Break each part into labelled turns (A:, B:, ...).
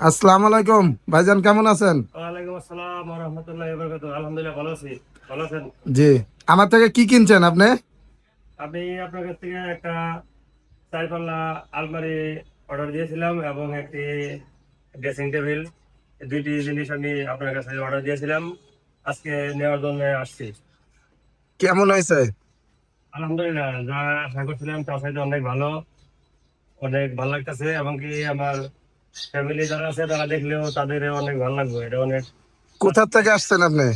A: আসসালামু আলাইকুম ভাইজান, কেমন আছেন?
B: ওয়ালাইকুম আসসালাম ওয়া রাহমাতুল্লাহি ওয়া বারাকাতুহু। আলহামদুলিল্লাহ ভালো আছি। ভালো আছেন?
A: জি। আমার থেকে কি কিনছেন আপনি?
B: আমি আপনার কাছ থেকে একটা 4 পাল্লা আলমারি অর্ডার দিয়েছিলাম এবং একটি ড্রেসিং টেবিল, দুইটি জিনিস আমি আপনার কাছে অর্ডার দিয়েছিলাম। আজকে নেওয়ার জন্য আসছি।
A: কেমন হয়েছে?
B: আলহামদুলিল্লাহ, যা আশা করছিলাম তার সাথে অনেক ভালো, অনেক ভালো লাগতেছে এবং কি আমার ফ্যামিলি যারা আছে তারা দেখলেও তাদের অনেক ভালো লাগবে। এটা অনেক।
A: কোথা থেকে আসছেন আপনি?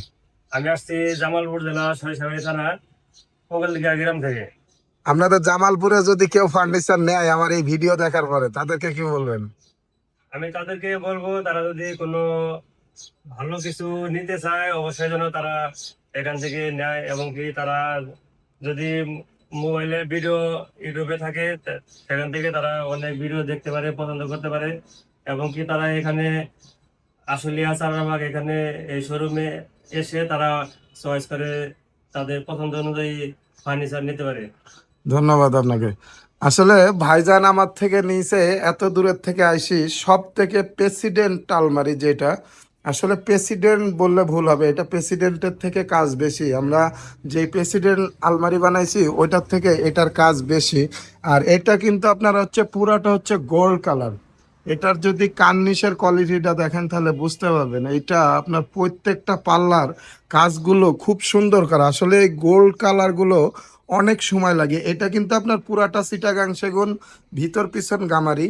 B: আমি আসছি জামালপুর জেলা সরিষাবাড়ি থানা কোকলদিঘা গ্রাম থেকে।
A: আপনাদের জামালপুরে যদি কেউ ফার্নিচার নেয় আমার এই ভিডিও দেখার পরে, তাদেরকে কি বলবেন?
B: আমি তাদেরকে বলবো তারা যদি কোনো ভালো কিছু নিতে চায় অবশ্যই যেন তারা এখান থেকে নেয় এবং কি তারা যদি মোবাইলে ভিডিও ইউটিউবে থাকে সেখান থেকে তারা অনেক ভিডিও দেখতে পারে, পছন্দ করতে পারে এবং কি তারা এখানে আশুলিয়া চারাবাগ এখানে এই শোরুমে এসে তারা চয়েস করে তাদের পছন্দ অনুযায়ী ফার্নিচার নিতে পারে।
A: ধন্যবাদ আপনাকে। আসলে ভাইজান আমার থেকে নিয়েছে, এত দূরের থেকে আইসি সব থেকে প্রেসিডেন্ট আলমারি, যেটা আসলে প্রেসিডেন্ট বললে ভুল হবে, এটা প্রেসিডেন্টের থেকে কাজ বেশি। আমরা যে প্রেসিডেন্ট আলমারি বানাইছি ওইটার থেকে এটার কাজ বেশি। আর এটা কিন্তু আপনার হচ্ছে পুরাটা হচ্ছে গোল্ড কালার। এটার যদি কার্নিশের কোয়ালিটিটা দেখেন তাহলে বুঝতে পারবেন, এটা আপনার প্রত্যেকটা পাল্লার কাজগুলো খুব সুন্দর করা। আসলে এই গোল্ড কালারগুলো অনেক সময় লাগে। এটা কিন্তু আপনার পুরাটা চিটাগাং সেগুন, ভিতর পিছন গামারি।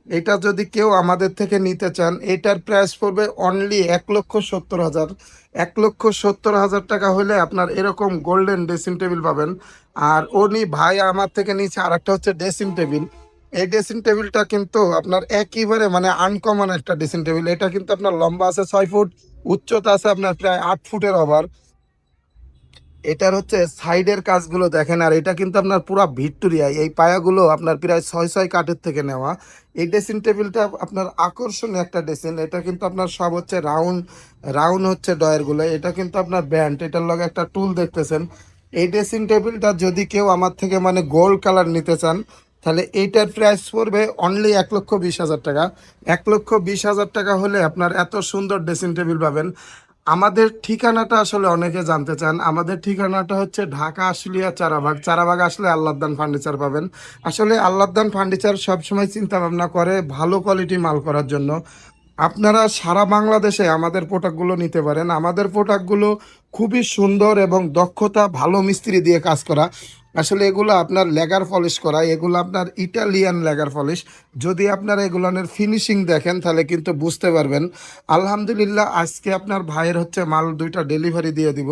A: এটা যদি কেউ আমাদের থেকে নিতে চান, এটার প্রাইস পড়বে অনলি 1,70,000। 1,70,000 টাকা হলে আপনার এরকম গোল্ডেন ড্রেসিং টেবিল পাবেন। আর উনি ভাই আমার থেকে নিচে আর একটা হচ্ছে ড্রেসিং টেবিল। এই ড্রেসিং টেবিলটা কিন্তু আপনার একেবারে মানে আনকমন একটা ড্রেসিং টেবিল। এটা কিন্তু আপনার লম্বা আছে 6 ফুট, উচ্চতা আছে আপনার প্রায় 8 ফুটের ওভার। এটার হচ্ছে সাইডের কাজগুলো দেখেন, আর এটা কিন্তু আপনার পুরো ভিক্টোরিয়া, এই পায়াগুলো আপনার প্রায় 6 কাঠের থেকে নেওয়া। এই ড্রেসিং টেবিলটা আপনার আকর্ষণীয় একটা ড্রেসিং। এটা কিন্তু আপনার সব হচ্ছে রাউন্ড রাউন্ড হচ্ছে ডয়ারগুলো। এটা কিন্তু আপনার ব্যান্ড, এটার লগে একটা টুল দেখতেছেন। এই ড্রেসিং টেবিলটা যদি কেউ আমার থেকে মানে গোল্ড কালার নিতে চান, তাহলে এইটার প্রাইস পড়বে অনলি 1,20,000 টাকা। 1,20,000 টাকা হলে আপনার এত সুন্দর ড্রেসিং টেবিল পাবেন। আমাদের ঠিকানাটা আসলে অনেকে জানতে চান। আমাদের ঠিকানাটা হচ্ছে ঢাকা আশুলিয়া চারাবাগ। চারাবাগ আসলে আল্লাহদান ফার্নিচার পাবেন। আসলে আল্লাহদান ফার্নিচার সবসময় চিন্তা ভাবনা করে ভালো কোয়ালিটি মাল করার জন্য। আপনারা সারা বাংলাদেশে আমাদের প্রোডাক্টগুলো নিতে পারেন। আমাদের প্রোডাক্টগুলো খুবই সুন্দর এবং দক্ষতা ভালো মিস্ত্রি দিয়ে কাজ করা। আসলে এগুলো আপনার লেগার পলিশ করা, এগুলো আপনার ইটালিয়ান লেগার পলিশ। যদি আপনারা এগুলোর ফিনিশিং দেখেন তাহলে কিন্তু বুঝতে পারবেন। আলহামদুলিল্লাহ, আজকে আপনার ভাইয়ের হচ্ছে মাল দুইটা ডেলিভারি দিয়ে দিব।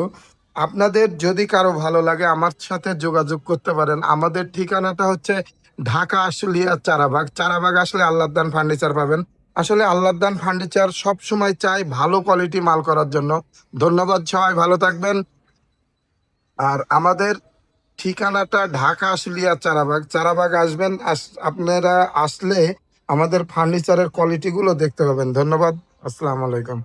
A: আপনাদের যদি কারো ভালো লাগে আমার সাথে যোগাযোগ করতে পারেন। আমাদের ঠিকানাটা হচ্ছে ঢাকা আশুলিয়া চারাবাগ। চারাবাগ আসলে আল্লাহদান ফার্নিচার পাবেন। আসলে আল্লাহদান ফার্নিচার সব সময় চাই ভালো কোয়ালিটি মাল করার জন্য। ধন্যবাদ, সবাই ভালো থাকবেন। আর আমাদের ঠিকানাটা ঢাকা আশুলিয়া চারাবাগ। চারাবাগ আসবেন, আপনারা আসলে আমাদের ফার্নিচারের কোয়ালিটিগুলো দেখতে পাবেন। ধন্যবাদ। আসসালামু আলাইকুম।